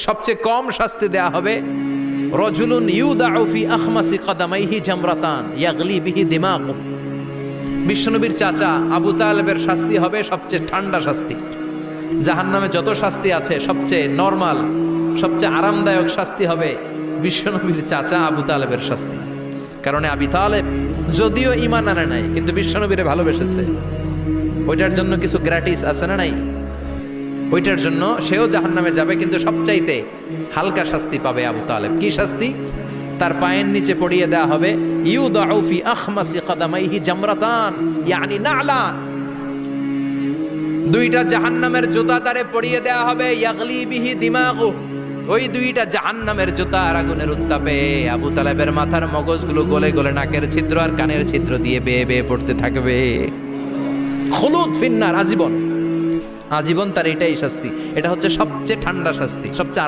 সবচেয়ে কম শাস্তি দেয়া হবে রজুলুন ইউদাউ ফি আখমাসি কদামাইহি জামরাতান ইয়াগলি বিহি দিমাগু। বিশ্বনবীর চাচা আবু তালেবের শাস্তি হবে সবচেয়ে ঠান্ডা শাস্তি। জাহান্নামে যত শাস্তি আছে সবচেয়ে নরমাল, সবচেয়ে আরামদায়ক শাস্তি হবে বিশ্বনবীর চাচা আবু তালেবের শাস্তি। কারণ আবু তালেব যদিও ঈমান আনে নাই, কিন্তু বিশ্বনবীরে ভালোবেসেছে। ওইটার জন্য কিছু গ্র্যাটিস আছে না নাই? ওইটার জন্য সেও জাহান্নামে যাবে, কিন্তু সবচাইতে হালকা শাস্তি পাবে আবু তালেব। কি শাস্তি? তার পায়ের নিচে পড়িয়ে দেয়া হবে ইউদাউ ফি আখমাসি কদামাইহি জামরাতান ইয়ানি নালান। দুইটা জাহান্নামের জুতা তারে পড়িয়ে দেয়া হবে, ইয়াগলি বিহি দিমাগু। ওই দুইটা জাহান্নামের জুতা আর আগুনের উত্তাপে আবু তালেবের মাথার মগজগুলো গলে গলে নাকের ছিদ্র আর কানের ছিদ্র দিয়ে বেয়ে বেয়ে পড়তে থাকবে। খুলুদ ফিন্নার, আজীবন আজীবন তার এটাই শাস্তি। এটা হচ্ছে সবচেয়ে ঠান্ডা শাস্তি, সবচেয়ে